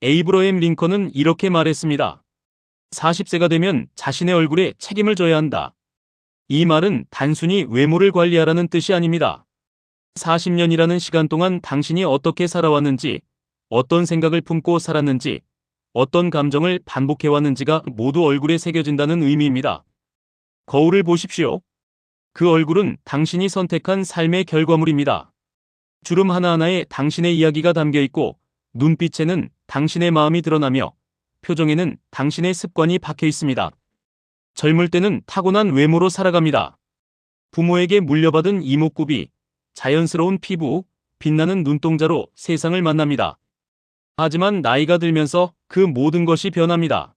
에이브러햄 링컨은 이렇게 말했습니다. 40세가 되면 자신의 얼굴에 책임을 져야 한다. 이 말은 단순히 외모를 관리하라는 뜻이 아닙니다. 40년이라는 시간 동안 당신이 어떻게 살아왔는지, 어떤 생각을 품고 살았는지, 어떤 감정을 반복해왔는지가 모두 얼굴에 새겨진다는 의미입니다. 거울을 보십시오. 그 얼굴은 당신이 선택한 삶의 결과물입니다. 주름 하나하나에 당신의 이야기가 담겨 있고, 눈빛에는 당신의 마음이 드러나며 표정에는 당신의 습관이 박혀 있습니다. 젊을 때는 타고난 외모로 살아갑니다. 부모에게 물려받은 이목구비, 자연스러운 피부, 빛나는 눈동자로 세상을 만납니다. 하지만 나이가 들면서 그 모든 것이 변합니다.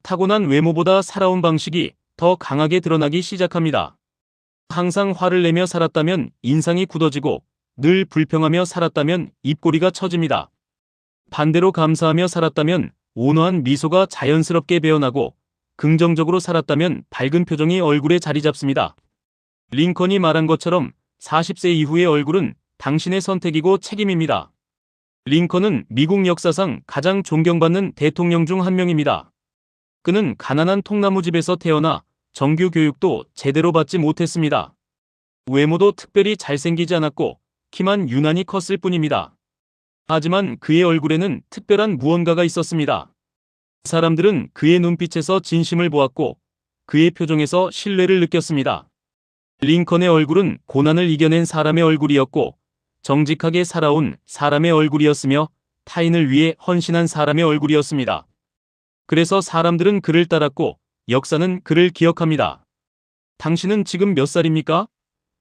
타고난 외모보다 살아온 방식이 더 강하게 드러나기 시작합니다. 항상 화를 내며 살았다면 인상이 굳어지고, 늘 불평하며 살았다면 입꼬리가 처집니다. 반대로 감사하며 살았다면 온화한 미소가 자연스럽게 배어나고, 긍정적으로 살았다면 밝은 표정이 얼굴에 자리 잡습니다. 링컨이 말한 것처럼 40세 이후의 얼굴은 당신의 선택이고 책임입니다. 링컨은 미국 역사상 가장 존경받는 대통령 중 한 명입니다. 그는 가난한 통나무집에서 태어나 정규 교육도 제대로 받지 못했습니다. 외모도 특별히 잘생기지 않았고 키만 유난히 컸을 뿐입니다. 하지만 그의 얼굴에는 특별한 무언가가 있었습니다. 사람들은 그의 눈빛에서 진심을 보았고 그의 표정에서 신뢰를 느꼈습니다. 링컨의 얼굴은 고난을 이겨낸 사람의 얼굴이었고 정직하게 살아온 사람의 얼굴이었으며 타인을 위해 헌신한 사람의 얼굴이었습니다. 그래서 사람들은 그를 따랐고 역사는 그를 기억합니다. 당신은 지금 몇 살입니까?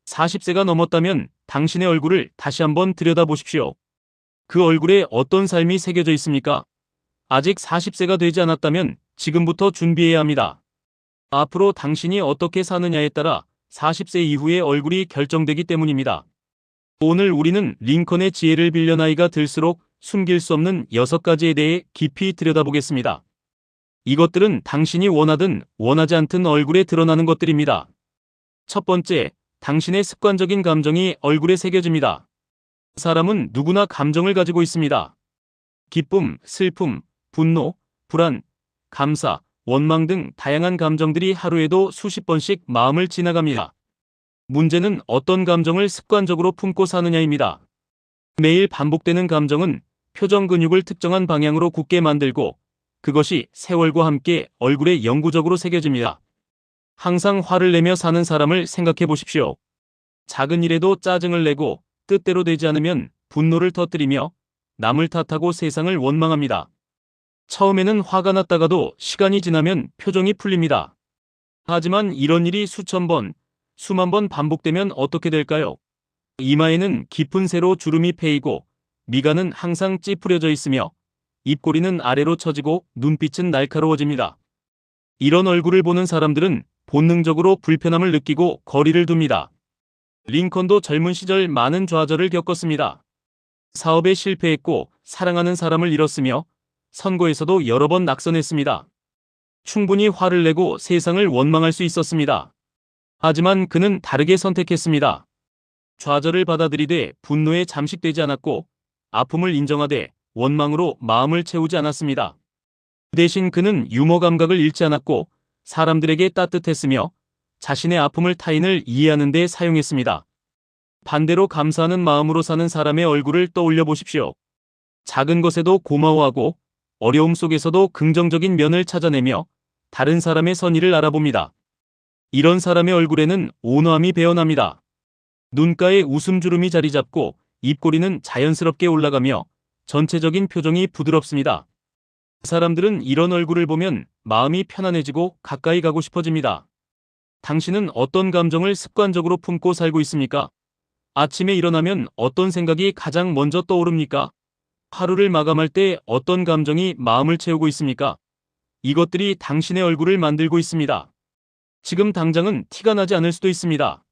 40세가 넘었다면 당신의 얼굴을 다시 한번 들여다보십시오. 그 얼굴에 어떤 삶이 새겨져 있습니까? 아직 40세가 되지 않았다면 지금부터 준비해야 합니다. 앞으로 당신이 어떻게 사느냐에 따라 40세 이후의 얼굴이 결정되기 때문입니다. 오늘 우리는 링컨의 지혜를 빌려 나이가 들수록 숨길 수 없는 6가지에 대해 깊이 들여다보겠습니다. 이것들은 당신이 원하든 원하지 않든 얼굴에 드러나는 것들입니다. 첫 번째, 당신의 습관적인 감정이 얼굴에 새겨집니다. 사람은 누구나 감정을 가지고 있습니다. 기쁨, 슬픔, 분노, 불안, 감사, 원망 등 다양한 감정들이 하루에도 수십 번씩 마음을 지나갑니다. 문제는 어떤 감정을 습관적으로 품고 사느냐입니다. 매일 반복되는 감정은 표정 근육을 특정한 방향으로 굳게 만들고 그것이 세월과 함께 얼굴에 영구적으로 새겨집니다. 항상 화를 내며 사는 사람을 생각해 보십시오. 작은 일에도 짜증을 내고 뜻대로 되지 않으면 분노를 터뜨리며 남을 탓하고 세상을 원망합니다. 처음에는 화가 났다가도 시간이 지나면 표정이 풀립니다. 하지만 이런 일이 수천 번, 수만 번 반복되면 어떻게 될까요? 이마에는 깊은 세로 주름이 패이고 미간은 항상 찌푸려져 있으며 입꼬리는 아래로 처지고 눈빛은 날카로워집니다. 이런 얼굴을 보는 사람들은 본능적으로 불편함을 느끼고 거리를 둡니다. 링컨도 젊은 시절 많은 좌절을 겪었습니다. 사업에 실패했고 사랑하는 사람을 잃었으며 선거에서도 여러 번 낙선했습니다. 충분히 화를 내고 세상을 원망할 수 있었습니다. 하지만 그는 다르게 선택했습니다. 좌절을 받아들이되 분노에 잠식되지 않았고 아픔을 인정하되 원망으로 마음을 채우지 않았습니다. 대신 그는 유머 감각을 잃지 않았고 사람들에게 따뜻했으며 자신의 아픔을 타인을 이해하는 데 사용했습니다. 반대로 감사하는 마음으로 사는 사람의 얼굴을 떠올려 보십시오. 작은 것에도 고마워하고 어려움 속에서도 긍정적인 면을 찾아내며 다른 사람의 선의를 알아봅니다. 이런 사람의 얼굴에는 온화함이 배어납니다. 눈가에 웃음주름이 자리 잡고 입꼬리는 자연스럽게 올라가며 전체적인 표정이 부드럽습니다. 사람들은 이런 얼굴을 보면 마음이 편안해지고 가까이 가고 싶어집니다. 당신은 어떤 감정을 습관적으로 품고 살고 있습니까? 아침에 일어나면 어떤 생각이 가장 먼저 떠오릅니까? 하루를 마감할 때 어떤 감정이 마음을 채우고 있습니까? 이것들이 당신의 얼굴을 만들고 있습니다. 지금 당장은 티가 나지 않을 수도 있습니다.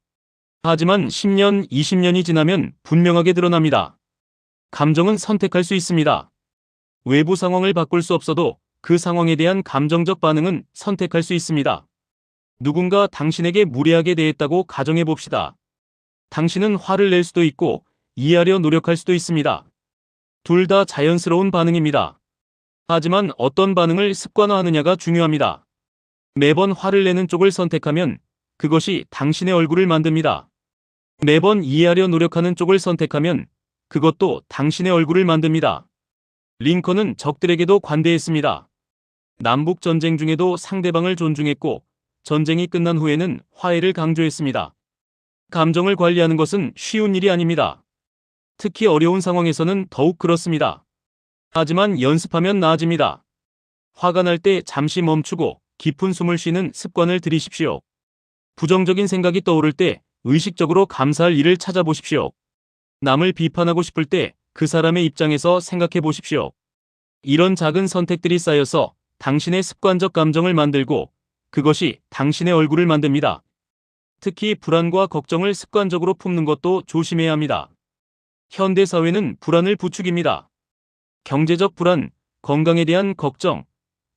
하지만 10년, 20년이 지나면 분명하게 드러납니다. 감정은 선택할 수 있습니다. 외부 상황을 바꿀 수 없어도 그 상황에 대한 감정적 반응은 선택할 수 있습니다. 누군가 당신에게 무례하게 대했다고 가정해 봅시다. 당신은 화를 낼 수도 있고 이해하려 노력할 수도 있습니다. 둘 다 자연스러운 반응입니다. 하지만 어떤 반응을 습관화하느냐가 중요합니다. 매번 화를 내는 쪽을 선택하면 그것이 당신의 얼굴을 만듭니다. 매번 이해하려 노력하는 쪽을 선택하면 그것도 당신의 얼굴을 만듭니다. 링컨은 적들에게도 관대했습니다. 남북 전쟁 중에도 상대방을 존중했고 전쟁이 끝난 후에는 화해를 강조했습니다. 감정을 관리하는 것은 쉬운 일이 아닙니다. 특히 어려운 상황에서는 더욱 그렇습니다. 하지만 연습하면 나아집니다. 화가 날 때 잠시 멈추고 깊은 숨을 쉬는 습관을 들이십시오. 부정적인 생각이 떠오를 때 의식적으로 감사할 일을 찾아보십시오. 남을 비판하고 싶을 때 그 사람의 입장에서 생각해 보십시오. 이런 작은 선택들이 쌓여서 당신의 습관적 감정을 만들고 그것이 당신의 얼굴을 만듭니다. 특히 불안과 걱정을 습관적으로 품는 것도 조심해야 합니다. 현대 사회는 불안을 부추깁니다. 경제적 불안, 건강에 대한 걱정,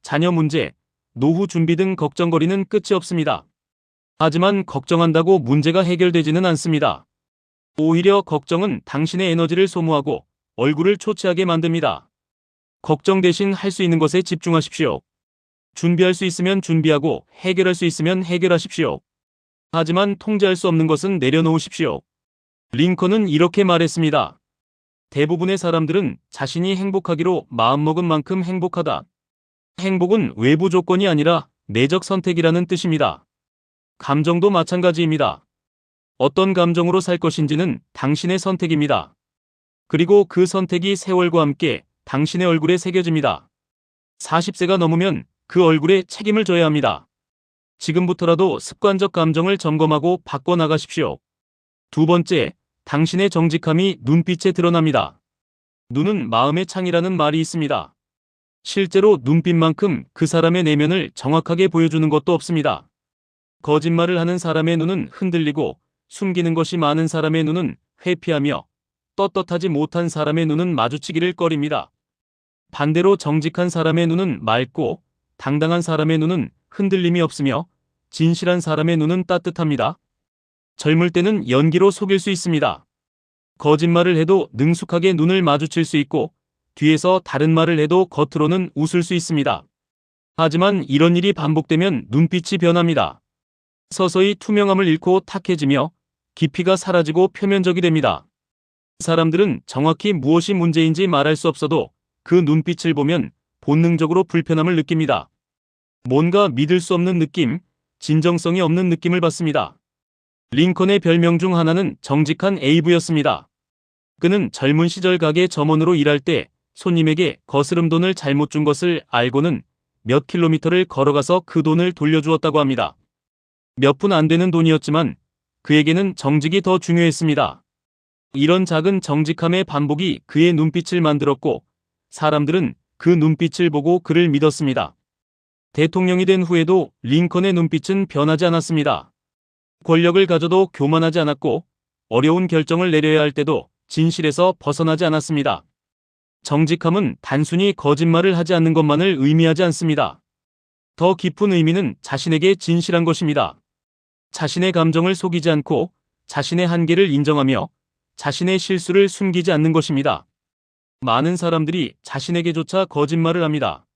자녀 문제, 노후 준비 등 걱정거리는 끝이 없습니다. 하지만 걱정한다고 문제가 해결되지는 않습니다. 오히려 걱정은 당신의 에너지를 소모하고 얼굴을 초췌하게 만듭니다. 걱정 대신 할 수 있는 것에 집중하십시오. 준비할 수 있으면 준비하고 해결할 수 있으면 해결하십시오. 하지만 통제할 수 없는 것은 내려놓으십시오. 링컨은 이렇게 말했습니다. 대부분의 사람들은 자신이 행복하기로 마음먹은 만큼 행복하다. 행복은 외부 조건이 아니라 내적 선택이라는 뜻입니다. 감정도 마찬가지입니다. 어떤 감정으로 살 것인지는 당신의 선택입니다. 그리고 그 선택이 세월과 함께 당신의 얼굴에 새겨집니다. 40세가 넘으면 그 얼굴에 책임을 져야 합니다. 지금부터라도 습관적 감정을 점검하고 바꿔나가십시오. 두 번째, 당신의 정직함이 눈빛에 드러납니다. 눈은 마음의 창이라는 말이 있습니다. 실제로 눈빛만큼 그 사람의 내면을 정확하게 보여주는 것도 없습니다. 거짓말을 하는 사람의 눈은 흔들리고 숨기는 것이 많은 사람의 눈은 회피하며 떳떳하지 못한 사람의 눈은 마주치기를 꺼립니다. 반대로 정직한 사람의 눈은 맑고 당당한 사람의 눈은 흔들림이 없으며 진실한 사람의 눈은 따뜻합니다. 젊을 때는 연기로 속일 수 있습니다. 거짓말을 해도 능숙하게 눈을 마주칠 수 있고 뒤에서 다른 말을 해도 겉으로는 웃을 수 있습니다. 하지만 이런 일이 반복되면 눈빛이 변합니다. 서서히 투명함을 잃고 탁해지며 깊이가 사라지고 표면적이 됩니다. 사람들은 정확히 무엇이 문제인지 말할 수 없어도 그 눈빛을 보면 본능적으로 불편함을 느낍니다. 뭔가 믿을 수 없는 느낌, 진정성이 없는 느낌을 받습니다. 링컨의 별명 중 하나는 정직한 에이브였습니다. 그는 젊은 시절 가게 점원으로 일할 때 손님에게 거스름 돈을 잘못 준 것을 알고는 몇 킬로미터를 걸어가서 그 돈을 돌려주었다고 합니다. 몇 푼 안 되는 돈이었지만 그에게는 정직이 더 중요했습니다. 이런 작은 정직함의 반복이 그의 눈빛을 만들었고 사람들은 그 눈빛을 보고 그를 믿었습니다. 대통령이 된 후에도 링컨의 눈빛은 변하지 않았습니다. 권력을 가져도 교만하지 않았고 어려운 결정을 내려야 할 때도 진실에서 벗어나지 않았습니다. 정직함은 단순히 거짓말을 하지 않는 것만을 의미하지 않습니다. 더 깊은 의미는 자신에게 진실한 것입니다. 자신의 감정을 속이지 않고 자신의 한계를 인정하며 자신의 실수를 숨기지 않는 것입니다. 많은 사람들이 자신에게조차 거짓말을 합니다.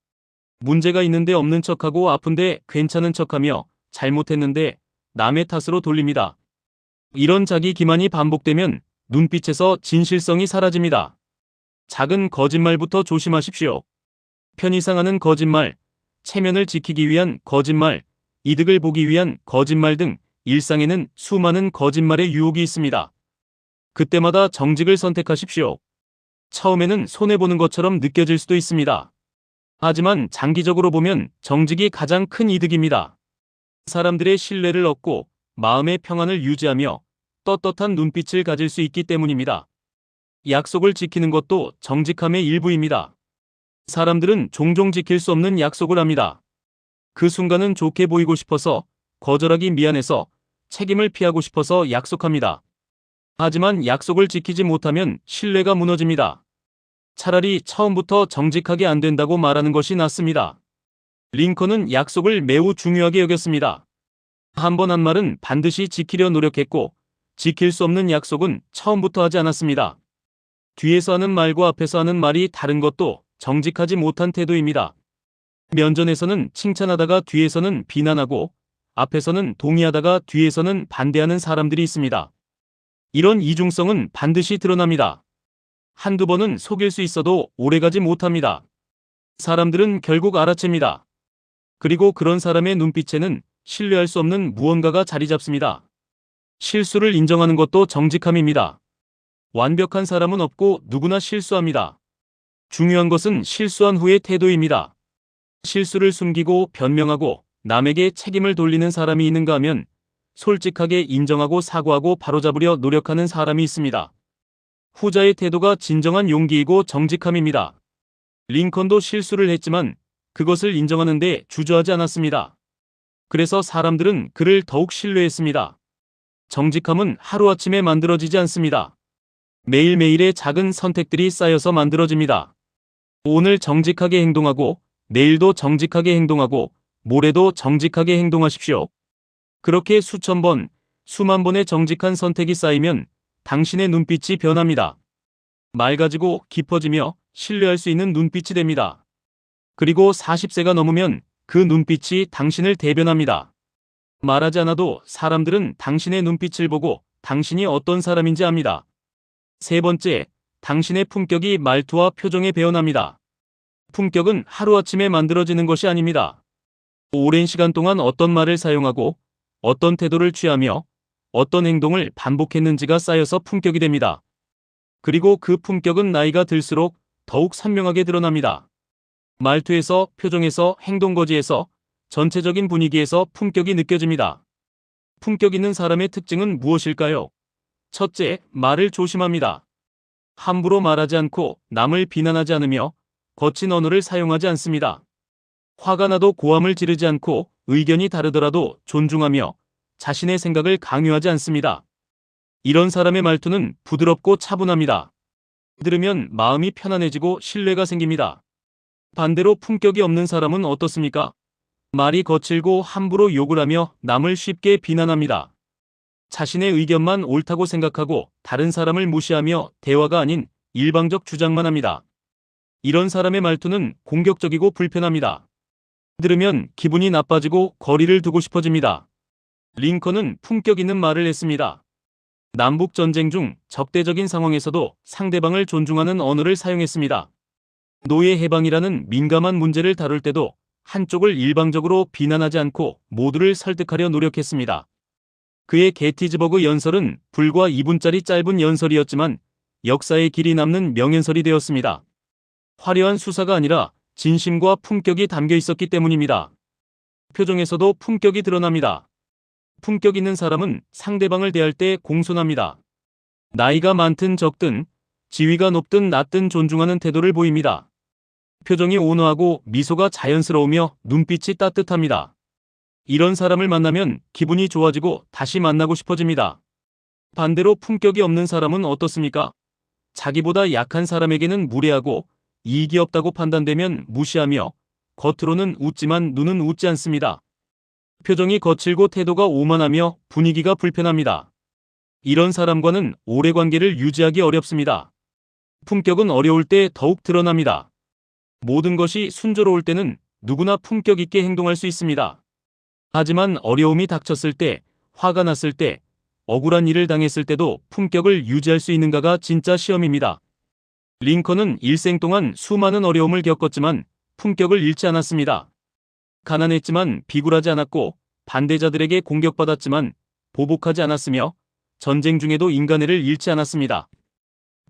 문제가 있는데 없는 척하고 아픈데 괜찮은 척하며 잘못했는데 남의 탓으로 돌립니다. 이런 자기 기만이 반복되면 눈빛에서 진실성이 사라집니다. 작은 거짓말부터 조심하십시오. 편히 상하는 거짓말, 체면을 지키기 위한 거짓말, 이득을 보기 위한 거짓말 등 일상에는 수많은 거짓말의 유혹이 있습니다. 그때마다 정직을 선택하십시오. 처음에는 손해보는 것처럼 느껴질 수도 있습니다. 하지만 장기적으로 보면 정직이 가장 큰 이득입니다. 사람들의 신뢰를 얻고 마음의 평안을 유지하며 떳떳한 눈빛을 가질 수 있기 때문입니다. 약속을 지키는 것도 정직함의 일부입니다. 사람들은 종종 지킬 수 없는 약속을 합니다. 그 순간은 좋게 보이고 싶어서, 거절하기 미안해서, 책임을 피하고 싶어서 약속합니다. 하지만 약속을 지키지 못하면 신뢰가 무너집니다. 차라리 처음부터 정직하게 안 된다고 말하는 것이 낫습니다. 링컨은 약속을 매우 중요하게 여겼습니다. 한 번 한 말은 반드시 지키려 노력했고 지킬 수 없는 약속은 처음부터 하지 않았습니다. 뒤에서 하는 말과 앞에서 하는 말이 다른 것도 정직하지 못한 태도입니다. 면전에서는 칭찬하다가 뒤에서는 비난하고 앞에서는 동의하다가 뒤에서는 반대하는 사람들이 있습니다. 이런 이중성은 반드시 드러납니다. 한두 번은 속일 수 있어도 오래가지 못합니다. 사람들은 결국 알아챕니다. 그리고 그런 사람의 눈빛에는 신뢰할 수 없는 무언가가 자리 잡습니다. 실수를 인정하는 것도 정직함입니다. 완벽한 사람은 없고 누구나 실수합니다. 중요한 것은 실수한 후의 태도입니다. 실수를 숨기고 변명하고 남에게 책임을 돌리는 사람이 있는가 하면 솔직하게 인정하고 사과하고 바로잡으려 노력하는 사람이 있습니다. 후자의 태도가 진정한 용기이고 정직함입니다. 링컨도 실수를 했지만 그것을 인정하는데 주저하지 않았습니다. 그래서 사람들은 그를 더욱 신뢰했습니다. 정직함은 하루아침에 만들어지지 않습니다. 매일매일의 작은 선택들이 쌓여서 만들어집니다. 오늘 정직하게 행동하고 내일도 정직하게 행동하고 모레도 정직하게 행동하십시오. 그렇게 수천 번, 수만 번의 정직한 선택이 쌓이면 당신의 눈빛이 변합니다. 맑아지고 깊어지며 신뢰할 수 있는 눈빛이 됩니다. 그리고 40세가 넘으면 그 눈빛이 당신을 대변합니다. 말하지 않아도 사람들은 당신의 눈빛을 보고 당신이 어떤 사람인지 압니다. 세 번째, 당신의 품격이 말투와 표정에 배어납니다. 품격은 하루아침에 만들어지는 것이 아닙니다. 오랜 시간 동안 어떤 말을 사용하고 어떤 태도를 취하며 어떤 행동을 반복했는지가 쌓여서 품격이 됩니다. 그리고 그 품격은 나이가 들수록 더욱 선명하게 드러납니다. 말투에서, 표정에서, 행동거지에서, 전체적인 분위기에서 품격이 느껴집니다. 품격 있는 사람의 특징은 무엇일까요? 첫째, 말을 조심합니다. 함부로 말하지 않고 남을 비난하지 않으며 거친 언어를 사용하지 않습니다. 화가 나도 고함을 지르지 않고 의견이 다르더라도 존중하며 자신의 생각을 강요하지 않습니다. 이런 사람의 말투는 부드럽고 차분합니다. 들으면 마음이 편안해지고 신뢰가 생깁니다. 반대로 품격이 없는 사람은 어떻습니까? 말이 거칠고 함부로 욕을 하며 남을 쉽게 비난합니다. 자신의 의견만 옳다고 생각하고 다른 사람을 무시하며 대화가 아닌 일방적 주장만 합니다. 이런 사람의 말투는 공격적이고 불편합니다. 들으면 기분이 나빠지고 거리를 두고 싶어집니다. 링컨은 품격 있는 말을 했습니다. 남북 전쟁 중 적대적인 상황에서도 상대방을 존중하는 언어를 사용했습니다. 노예 해방이라는 민감한 문제를 다룰 때도 한쪽을 일방적으로 비난하지 않고 모두를 설득하려 노력했습니다. 그의 게티즈버그 연설은 불과 2분짜리 짧은 연설이었지만 역사에 길이 남는 명연설이 되었습니다. 화려한 수사가 아니라 진심과 품격이 담겨 있었기 때문입니다. 표정에서도 품격이 드러납니다. 품격 있는 사람은 상대방을 대할 때 공손합니다. 나이가 많든 적든, 지위가 높든 낮든 존중하는 태도를 보입니다. 표정이 온화하고 미소가 자연스러우며 눈빛이 따뜻합니다. 이런 사람을 만나면 기분이 좋아지고 다시 만나고 싶어집니다. 반대로 품격이 없는 사람은 어떻습니까? 자기보다 약한 사람에게는 무례하고 이익이 없다고 판단되면 무시하며 겉으로는 웃지만 눈은 웃지 않습니다. 표정이 거칠고 태도가 오만하며 분위기가 불편합니다. 이런 사람과는 오래 관계를 유지하기 어렵습니다. 품격은 어려울 때 더욱 드러납니다. 모든 것이 순조로울 때는 누구나 품격 있게 행동할 수 있습니다. 하지만 어려움이 닥쳤을 때, 화가 났을 때, 억울한 일을 당했을 때도 품격을 유지할 수 있는가가 진짜 시험입니다. 링컨은 일생 동안 수많은 어려움을 겪었지만 품격을 잃지 않았습니다. 가난했지만 비굴하지 않았고 반대자들에게 공격받았지만 보복하지 않았으며 전쟁 중에도 인간애를 잃지 않았습니다.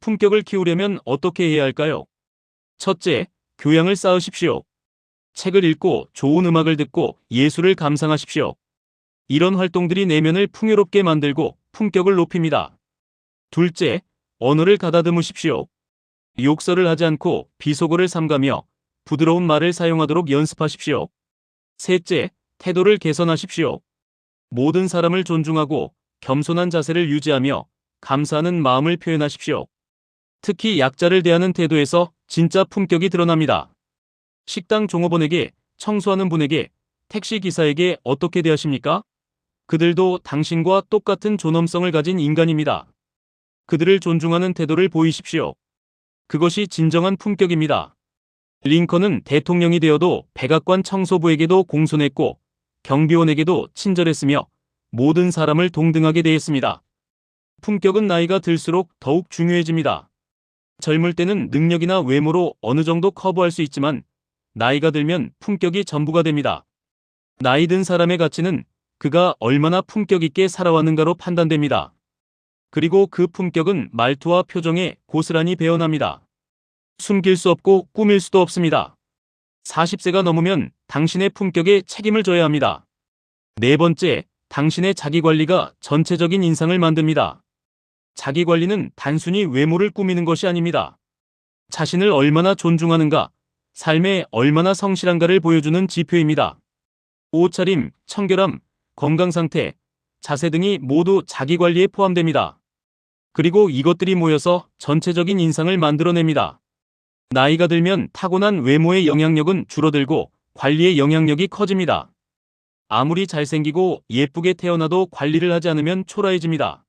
품격을 키우려면 어떻게 해야 할까요? 첫째, 교양을 쌓으십시오. 책을 읽고 좋은 음악을 듣고 예술을 감상하십시오. 이런 활동들이 내면을 풍요롭게 만들고 품격을 높입니다. 둘째, 언어를 가다듬으십시오. 욕설을 하지 않고 비속어를 삼가며 부드러운 말을 사용하도록 연습하십시오. 셋째, 태도를 개선하십시오. 모든 사람을 존중하고 겸손한 자세를 유지하며 감사하는 마음을 표현하십시오. 특히 약자를 대하는 태도에서 진짜 품격이 드러납니다. 식당 종업원에게, 청소하는 분에게, 택시 기사에게 어떻게 대하십니까? 그들도 당신과 똑같은 존엄성을 가진 인간입니다. 그들을 존중하는 태도를 보이십시오. 그것이 진정한 품격입니다. 링컨은 대통령이 되어도 백악관 청소부에게도 공손했고 경비원에게도 친절했으며 모든 사람을 동등하게 대했습니다. 품격은 나이가 들수록 더욱 중요해집니다. 젊을 때는 능력이나 외모로 어느 정도 커버할 수 있지만 나이가 들면 품격이 전부가 됩니다. 나이 든 사람의 가치는 그가 얼마나 품격 있게 살아왔는가로 판단됩니다. 그리고 그 품격은 말투와 표정에 고스란히 배어납니다. 숨길 수 없고 꾸밀 수도 없습니다. 40세가 넘으면 당신의 품격에 책임을 져야 합니다. 네 번째, 당신의 자기관리가 전체적인 인상을 만듭니다. 자기관리는 단순히 외모를 꾸미는 것이 아닙니다. 자신을 얼마나 존중하는가, 삶에 얼마나 성실한가를 보여주는 지표입니다. 옷차림, 청결함, 건강상태, 자세 등이 모두 자기관리에 포함됩니다. 그리고 이것들이 모여서 전체적인 인상을 만들어냅니다. 나이가 들면 타고난 외모의 영향력은 줄어들고 관리의 영향력이 커집니다. 아무리 잘생기고 예쁘게 태어나도 관리를 하지 않으면 초라해집니다.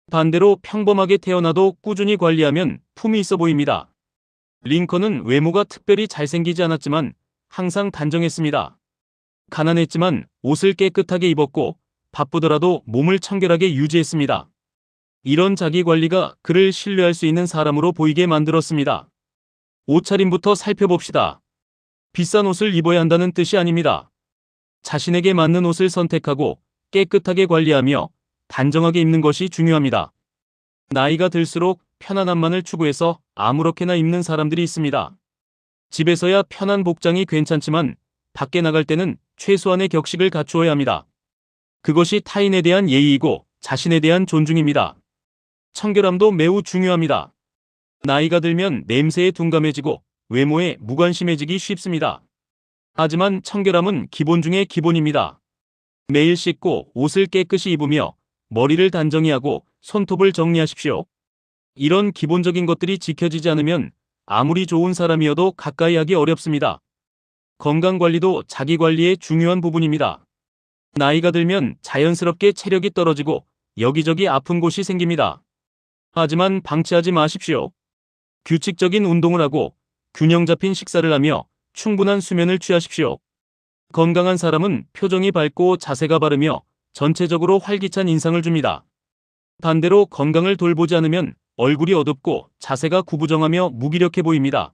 반대로 평범하게 태어나도 꾸준히 관리하면 품이 있어 보입니다. 링컨은 외모가 특별히 잘생기지 않았지만 항상 단정했습니다. 가난했지만 옷을 깨끗하게 입었고 바쁘더라도 몸을 청결하게 유지했습니다. 이런 자기관리가 그를 신뢰할 수 있는 사람으로 보이게 만들었습니다. 옷차림부터 살펴봅시다. 비싼 옷을 입어야 한다는 뜻이 아닙니다. 자신에게 맞는 옷을 선택하고 깨끗하게 관리하며 단정하게 입는 것이 중요합니다. 나이가 들수록 편안함만을 추구해서 아무렇게나 입는 사람들이 있습니다. 집에서야 편한 복장이 괜찮지만 밖에 나갈 때는 최소한의 격식을 갖추어야 합니다. 그것이 타인에 대한 예의이고 자신에 대한 존중입니다. 청결함도 매우 중요합니다. 나이가 들면 냄새에 둔감해지고 외모에 무관심해지기 쉽습니다. 하지만 청결함은 기본 중의 기본입니다. 매일 씻고 옷을 깨끗이 입으며 머리를 단정히 하고 손톱을 정리하십시오. 이런 기본적인 것들이 지켜지지 않으면 아무리 좋은 사람이어도 가까이 하기 어렵습니다. 건강관리도 자기관리의 중요한 부분입니다. 나이가 들면 자연스럽게 체력이 떨어지고 여기저기 아픈 곳이 생깁니다. 하지만 방치하지 마십시오. 규칙적인 운동을 하고 균형 잡힌 식사를 하며 충분한 수면을 취하십시오. 건강한 사람은 표정이 밝고 자세가 바르며 전체적으로 활기찬 인상을 줍니다. 반대로 건강을 돌보지 않으면 얼굴이 어둡고 자세가 구부정하며 무기력해 보입니다.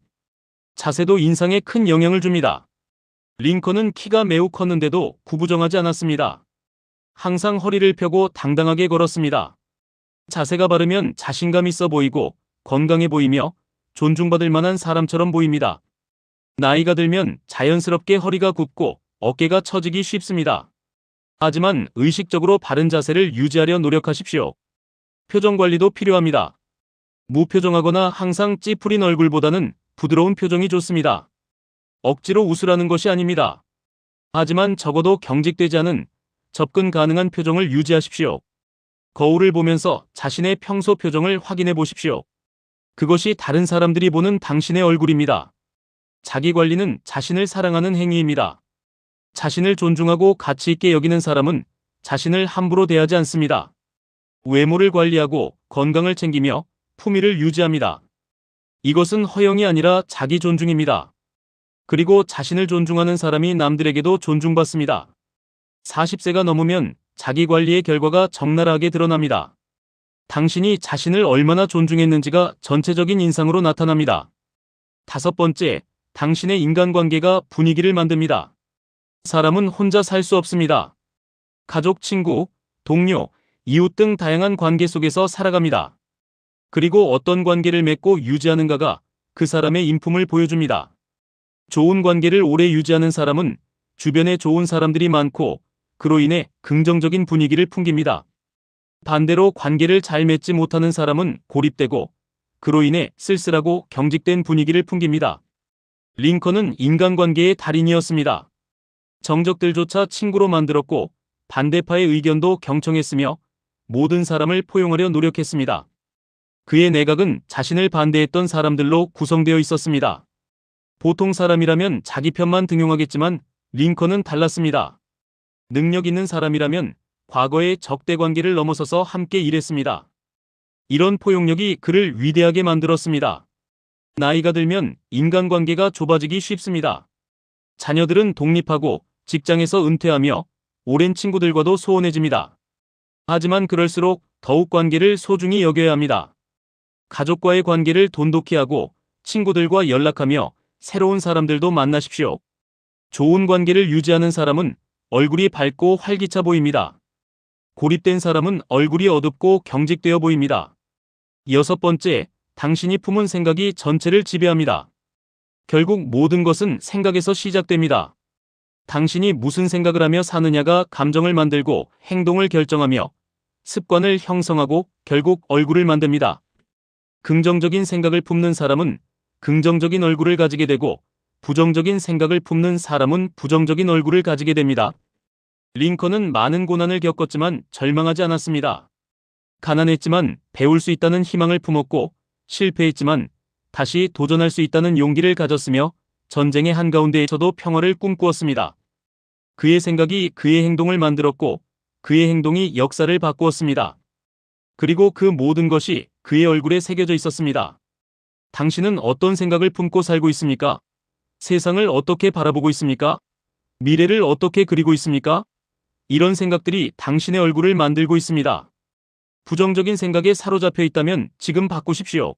자세도 인상에 큰 영향을 줍니다. 링컨은 키가 매우 컸는데도 구부정하지 않았습니다. 항상 허리를 펴고 당당하게 걸었습니다. 자세가 바르면 자신감 있어 보이고 건강해 보이며 존중받을 만한 사람처럼 보입니다. 나이가 들면 자연스럽게 허리가 굽고 어깨가 처지기 쉽습니다. 하지만 의식적으로 바른 자세를 유지하려 노력하십시오. 표정 관리도 필요합니다. 무표정하거나 항상 찌푸린 얼굴보다는 부드러운 표정이 좋습니다. 억지로 웃으라는 것이 아닙니다. 하지만 적어도 경직되지 않은 접근 가능한 표정을 유지하십시오. 거울을 보면서 자신의 평소 표정을 확인해 보십시오. 그것이 다른 사람들이 보는 당신의 얼굴입니다. 자기 관리는 자신을 사랑하는 행위입니다. 자신을 존중하고 가치 있게 여기는 사람은 자신을 함부로 대하지 않습니다. 외모를 관리하고 건강을 챙기며 품위를 유지합니다. 이것은 허영이 아니라 자기 존중입니다. 그리고 자신을 존중하는 사람이 남들에게도 존중받습니다. 40세가 넘으면 자기 관리의 결과가 적나라하게 드러납니다. 당신이 자신을 얼마나 존중했는지가 전체적인 인상으로 나타납니다. 다섯 번째, 당신의 인간관계가 분위기를 만듭니다. 사람은 혼자 살 수 없습니다. 가족, 친구, 동료, 이웃 등 다양한 관계 속에서 살아갑니다. 그리고 어떤 관계를 맺고 유지하는가가 그 사람의 인품을 보여줍니다. 좋은 관계를 오래 유지하는 사람은 주변에 좋은 사람들이 많고 그로 인해 긍정적인 분위기를 풍깁니다. 반대로 관계를 잘 맺지 못하는 사람은 고립되고 그로 인해 쓸쓸하고 경직된 분위기를 풍깁니다. 링컨은 인간관계의 달인이었습니다. 정적들조차 친구로 만들었고 반대파의 의견도 경청했으며 모든 사람을 포용하려 노력했습니다. 그의 내각은 자신을 반대했던 사람들로 구성되어 있었습니다. 보통 사람이라면 자기 편만 등용하겠지만 링컨은 달랐습니다. 능력 있는 사람이라면 과거의 적대관계를 넘어서서 함께 일했습니다. 이런 포용력이 그를 위대하게 만들었습니다. 나이가 들면 인간관계가 좁아지기 쉽습니다. 자녀들은 독립하고 직장에서 은퇴하며 오랜 친구들과도 소원해집니다. 하지만 그럴수록 더욱 관계를 소중히 여겨야 합니다. 가족과의 관계를 돈독히 하고 친구들과 연락하며 새로운 사람들도 만나십시오. 좋은 관계를 유지하는 사람은 얼굴이 밝고 활기차 보입니다. 고립된 사람은 얼굴이 어둡고 경직되어 보입니다. 여섯 번째, 당신이 품은 생각이 전체를 지배합니다. 결국 모든 것은 생각에서 시작됩니다. 당신이 무슨 생각을 하며 사느냐가 감정을 만들고 행동을 결정하며 습관을 형성하고 결국 얼굴을 만듭니다. 긍정적인 생각을 품는 사람은 긍정적인 얼굴을 가지게 되고 부정적인 생각을 품는 사람은 부정적인 얼굴을 가지게 됩니다. 링컨은 많은 고난을 겪었지만 절망하지 않았습니다. 가난했지만 배울 수 있다는 희망을 품었고 실패했지만 다시 도전할 수 있다는 용기를 가졌으며 전쟁의 한가운데에서도 평화를 꿈꾸었습니다. 그의 생각이 그의 행동을 만들었고 그의 행동이 역사를 바꾸었습니다. 그리고 그 모든 것이 그의 얼굴에 새겨져 있었습니다. 당신은 어떤 생각을 품고 살고 있습니까? 세상을 어떻게 바라보고 있습니까? 미래를 어떻게 그리고 있습니까? 이런 생각들이 당신의 얼굴을 만들고 있습니다. 부정적인 생각에 사로잡혀 있다면 지금 바꾸십시오.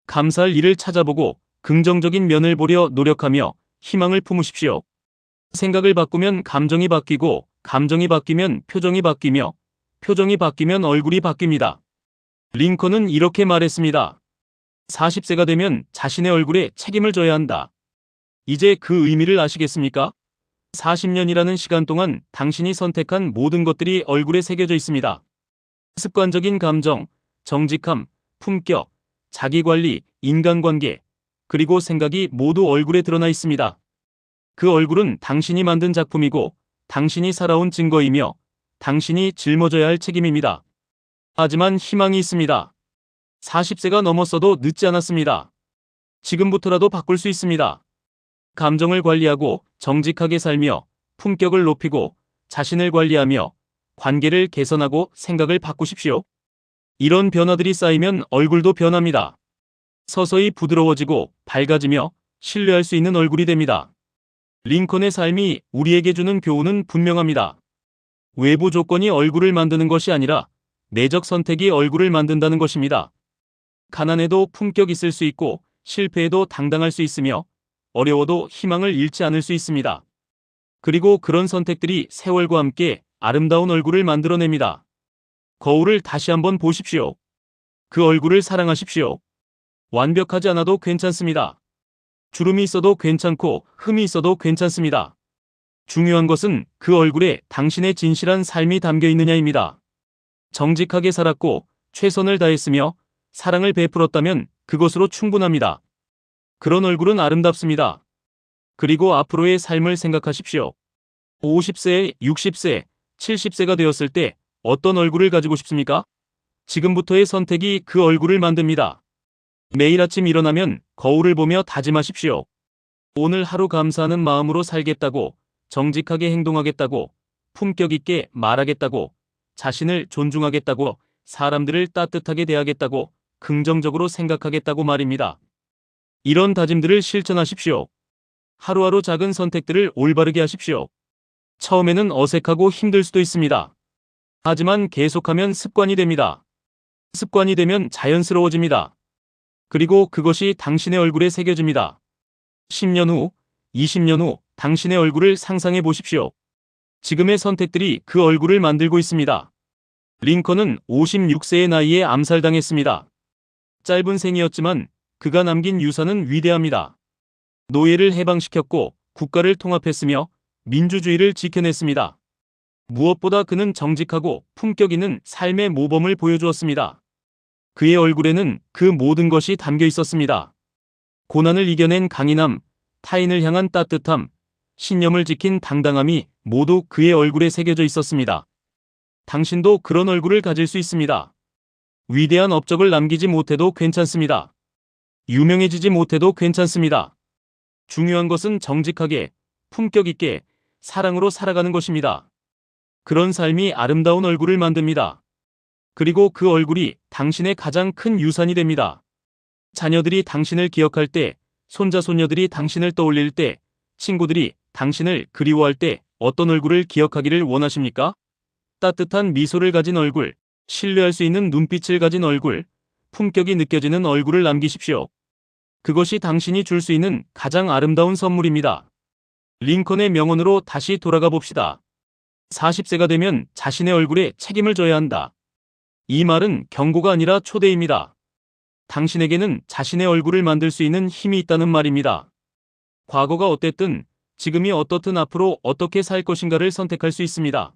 감사할 일을 찾아보고 긍정적인 면을 보려 노력하며 희망을 품으십시오. 생각을 바꾸면 감정이 바뀌고 감정이 바뀌면 표정이 바뀌며 표정이 바뀌면 얼굴이 바뀝니다. 링컨은 이렇게 말했습니다. 40세가 되면 자신의 얼굴에 책임을 져야 한다. 이제 그 의미를 아시겠습니까? 40년이라는 시간 동안 당신이 선택한 모든 것들이 얼굴에 새겨져 있습니다. 습관적인 감정, 정직함, 품격, 자기관리, 인간관계, 그리고 생각이 모두 얼굴에 드러나 있습니다. 그 얼굴은 당신이 만든 작품이고 당신이 살아온 증거이며 당신이 짊어져야 할 책임입니다. 하지만 희망이 있습니다. 40세가 넘었어도 늦지 않았습니다. 지금부터라도 바꿀 수 있습니다. 감정을 관리하고 정직하게 살며 품격을 높이고 자신을 관리하며 관계를 개선하고 생각을 바꾸십시오. 이런 변화들이 쌓이면 얼굴도 변합니다. 서서히 부드러워지고 밝아지며 신뢰할 수 있는 얼굴이 됩니다. 링컨의 삶이 우리에게 주는 교훈은 분명합니다. 외부 조건이 얼굴을 만드는 것이 아니라 내적 선택이 얼굴을 만든다는 것입니다. 가난해도 품격 있을 수 있고 실패해도 당당할 수 있으며 어려워도 희망을 잃지 않을 수 있습니다. 그리고 그런 선택들이 세월과 함께 아름다운 얼굴을 만들어냅니다. 거울을 다시 한번 보십시오. 그 얼굴을 사랑하십시오. 완벽하지 않아도 괜찮습니다. 주름이 있어도 괜찮고 흠이 있어도 괜찮습니다. 중요한 것은 그 얼굴에 당신의 진실한 삶이 담겨 있느냐입니다. 정직하게 살았고 최선을 다했으며 사랑을 베풀었다면 그것으로 충분합니다. 그런 얼굴은 아름답습니다. 그리고 앞으로의 삶을 생각하십시오. 50세, 60세, 70세가 되었을 때 어떤 얼굴을 가지고 싶습니까? 지금부터의 선택이 그 얼굴을 만듭니다. 매일 아침 일어나면 거울을 보며 다짐하십시오. 오늘 하루 감사하는 마음으로 살겠다고, 정직하게 행동하겠다고, 품격 있게 말하겠다고, 자신을 존중하겠다고, 사람들을 따뜻하게 대하겠다고, 긍정적으로 생각하겠다고 말입니다. 이런 다짐들을 실천하십시오. 하루하루 작은 선택들을 올바르게 하십시오. 처음에는 어색하고 힘들 수도 있습니다. 하지만 계속하면 습관이 됩니다. 습관이 되면 자연스러워집니다. 그리고 그것이 당신의 얼굴에 새겨집니다. 10년 후, 20년 후 당신의 얼굴을 상상해 보십시오. 지금의 선택들이 그 얼굴을 만들고 있습니다. 링컨은 56세의 나이에 암살당했습니다. 짧은 생이었지만 그가 남긴 유산은 위대합니다. 노예를 해방시켰고 국가를 통합했으며 민주주의를 지켜냈습니다. 무엇보다 그는 정직하고 품격 있는 삶의 모범을 보여주었습니다. 그의 얼굴에는 그 모든 것이 담겨 있었습니다. 고난을 이겨낸 강인함, 타인을 향한 따뜻함, 신념을 지킨 당당함이 모두 그의 얼굴에 새겨져 있었습니다. 당신도 그런 얼굴을 가질 수 있습니다. 위대한 업적을 남기지 못해도 괜찮습니다. 유명해지지 못해도 괜찮습니다. 중요한 것은 정직하게, 품격 있게, 사랑으로 살아가는 것입니다. 그런 삶이 아름다운 얼굴을 만듭니다. 그리고 그 얼굴이 당신의 가장 큰 유산이 됩니다. 자녀들이 당신을 기억할 때, 손자, 손녀들이 당신을 떠올릴 때, 친구들이 당신을 그리워할 때 어떤 얼굴을 기억하기를 원하십니까? 따뜻한 미소를 가진 얼굴, 신뢰할 수 있는 눈빛을 가진 얼굴, 품격이 느껴지는 얼굴을 남기십시오. 그것이 당신이 줄 수 있는 가장 아름다운 선물입니다. 링컨의 명언으로 다시 돌아가 봅시다. 40세가 되면 자신의 얼굴에 책임을 져야 한다. 이 말은 경고가 아니라 초대입니다. 당신에게는 자신의 얼굴을 만들 수 있는 힘이 있다는 말입니다. 과거가 어땠든, 지금이 어떻든 앞으로 어떻게 살 것인가를 선택할 수 있습니다.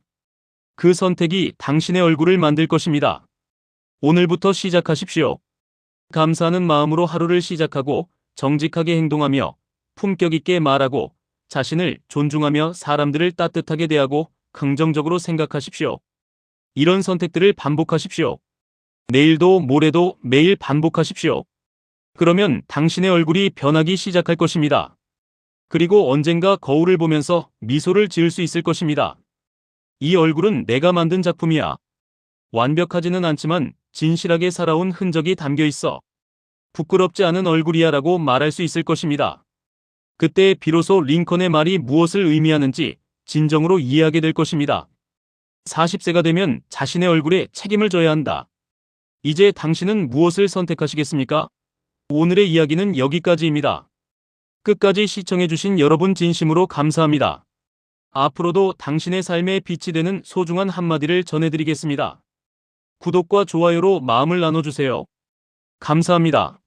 그 선택이 당신의 얼굴을 만들 것입니다. 오늘부터 시작하십시오. 감사하는 마음으로 하루를 시작하고 정직하게 행동하며 품격 있게 말하고 자신을 존중하며 사람들을 따뜻하게 대하고 긍정적으로 생각하십시오. 이런 선택들을 반복하십시오. 내일도 모레도 매일 반복하십시오. 그러면 당신의 얼굴이 변하기 시작할 것입니다. 그리고 언젠가 거울을 보면서 미소를 지을 수 있을 것입니다. 이 얼굴은 내가 만든 작품이야. 완벽하지는 않지만 진실하게 살아온 흔적이 담겨 있어. 부끄럽지 않은 얼굴이야 라고 말할 수 있을 것입니다. 그때 비로소 링컨의 말이 무엇을 의미하는지 진정으로 이해하게 될 것입니다. 40세가 되면 자신의 얼굴에 책임을 져야 한다. 이제 당신은 무엇을 선택하시겠습니까? 오늘의 이야기는 여기까지입니다. 끝까지 시청해주신 여러분 진심으로 감사합니다. 앞으로도 당신의 삶에 빛이 되는 소중한 한마디를 전해드리겠습니다. 구독과 좋아요로 마음을 나눠주세요. 감사합니다.